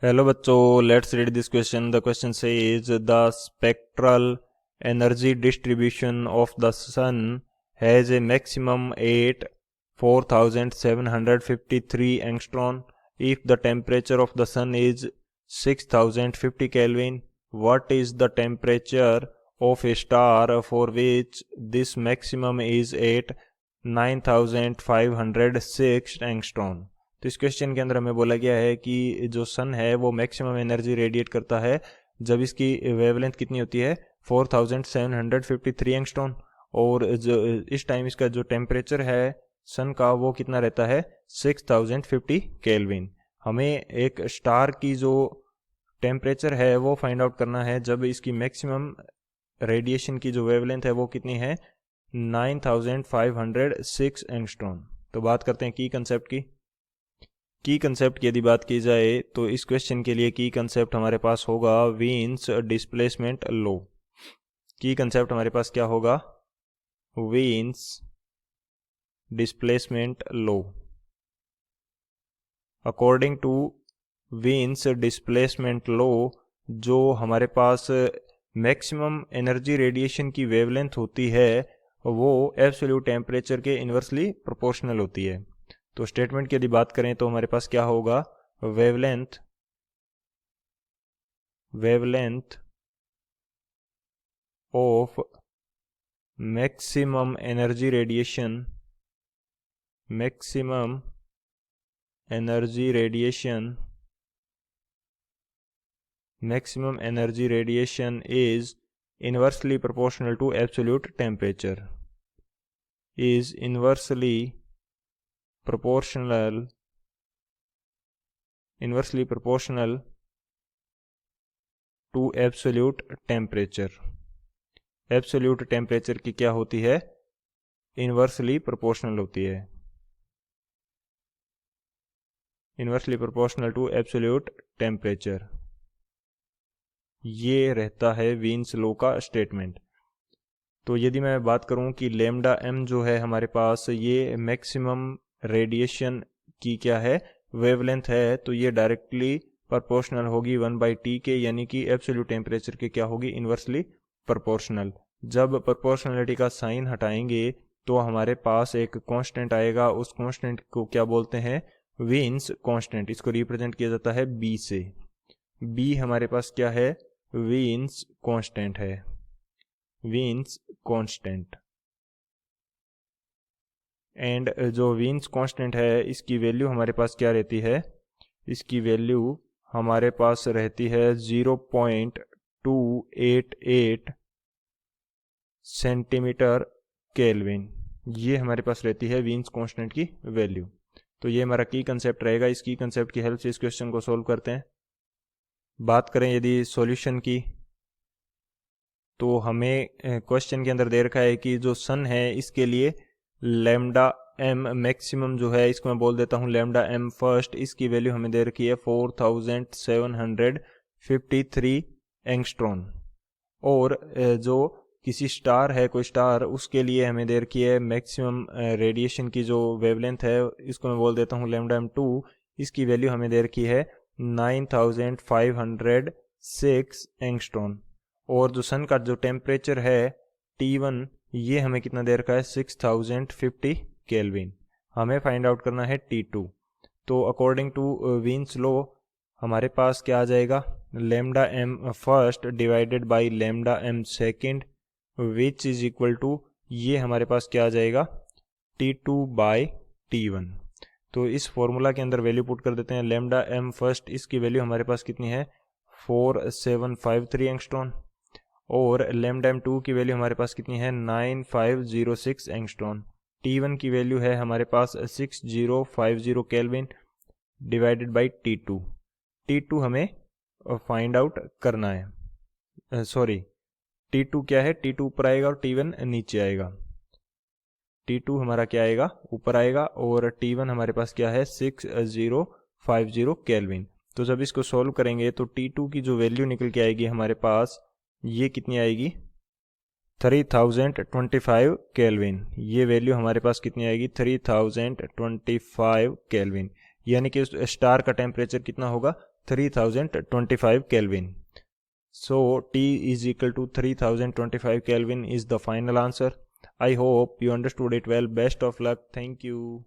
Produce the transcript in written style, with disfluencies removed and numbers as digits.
Hello बच्चों, let's read this question. The question says the spectral energy distribution of the sun has a maximum at 4753 angstrom. If the temperature of the sun is 6050 kelvin, what is the temperature of a star for which this maximum is at 9506 angstrom. तो इस question के अंदर हमें बोला गया है कि जो सन है वो मैक्सिमम एनर्जी रेडिएट करता है जब इसकी वेवलेंथ कितनी होती है 4753 एंगस्ट्रॉन, और जो इस टाइम इसका जो टेम्परेचर है सन का वो कितना रहता है 6050 केल्विन. हमें एक स्टार की जो टेम्परेचर है वो फाइंड आउट करना है जब इसकी मैक्सिमम रेडिएशन की जो वेवलेंथ है वो कितनी है 9506 एंगस्ट्रॉन. तो बात करते हैं की कंसेप्ट की कंसेप्ट की यदि बात की जाए तो इस क्वेश्चन के लिए की कंसेप्ट हमारे पास होगा वीन्स डिस्प्लेसमेंट लॉ. की कंसेप्ट हमारे पास क्या होगा Wien's displacement law. According to Wien's displacement law जो हमारे पास मैक्सिमम एनर्जी रेडिएशन की वेवलेंथ होती है वो एब्सोल्यूट टेम्परेचर के इन्वर्सली प्रोपोर्शनल होती है. तो स्टेटमेंट की यदि बात करें तो हमारे पास क्या होगा wavelength of maximum energy radiation is inversely proportional to absolute temperature, is inversely proportional to absolute temperature. Absolute temperature की क्या होती है इन्वर्सली प्रोपोर्शनल होती है, inversely proportional to absolute temperature. ये रहता है वीन्स लॉ का स्टेटमेंट. तो यदि मैं बात करूं कि लेमडा एम जो है हमारे पास ये मैक्सिमम रेडिएशन की क्या है वेवलेंथ है, तो ये डायरेक्टली प्रोपोर्शनल होगी 1/t के, यानी कि एब्सोल्यूट टेम्परेचर के क्या होगी इन्वर्सली प्रोपोर्शनल. जब प्रोपोर्शनलिटी का साइन हटाएंगे तो हमारे पास एक कांस्टेंट आएगा, उस कांस्टेंट को क्या बोलते हैं वीन्स कांस्टेंट. इसको रिप्रेजेंट किया जाता है बी से. बी हमारे पास क्या है वीन्स कांस्टेंट है, वीन्स कांस्टेंट. एंड जो वीन्स कांस्टेंट है इसकी वैल्यू हमारे पास क्या रहती है, इसकी वैल्यू हमारे पास रहती है 0.288 सेंटीमीटर केल्विन. ये हमारे पास रहती है वीन्स कांस्टेंट की वैल्यू. तो ये हमारा की कंसेप्ट रहेगा. इस की कंसेप्ट की हेल्प से इस क्वेश्चन को सोल्व करते हैं. बात करें यदि सॉल्यूशन की तो हमें क्वेश्चन के अंदर दे रखा है कि जो सन है इसके लिए लैम्डा एम मैक्सिमम जो है इसको मैं बोल देता हूँ लैम्डा एम फर्स्ट, इसकी वैल्यू हमें दे रखी है 4753 एंगस्ट्रॉन. और जो किसी स्टार है कोई स्टार उसके लिए हमें दे रखी है मैक्सिमम रेडिएशन की जो वेवलेंथ है इसको मैं बोल देता हूँ लैम्डा एम टू, इसकी वैल्यू हमें दे रखी है 9506 एंगस्ट्रॉन. और जो सन का जो टेम्परेचर है T1 ये हमें कितना दे रखा है 6050 केल्विन. हमें फाइंड आउट करना है T2. तो अकॉर्डिंग टू वीन्स लॉ हमारे पास क्या आ जाएगा lambda m first divided by lambda m second which is equal to ये हमारे पास क्या आ जाएगा T2/T1. तो इस फॉर्मूला के अंदर वैल्यू पुट कर देते हैं लैम्डा एम फर्स्ट, इसकी वैल्यू हमारे पास कितनी है 4753 एंगस्ट्रॉन, और लैम्डा एम टू की वैल्यू हमारे पास कितनी है 9506 एंगस्ट्रॉन. T1 की वैल्यू है हमारे पास 6050 kelvin divided by T2. T2 हमें फाइंड आउट करना है. सॉरी T2 क्या है T2 ऊपर आएगा और T1 नीचे आएगा. T2 हमारा क्या आएगा ऊपर आएगा और T1 हमारे पास क्या है 6050 केल्विन. तो जब इसको सॉल्व करेंगे तो T2 की जो वैल्यू निकल के आएगी हमारे पास ये कितनी आएगी 3025 केल्विन. ये वैल्यू हमारे पास कितनी आएगी 3025 केल्विन, यानी कि स्टार का टेम्परेचर कितना होगा 3025 Kelvin. So T is equal to 3025 Kelvin is the final answer. I hope you understood it well. Best of luck. Thank you.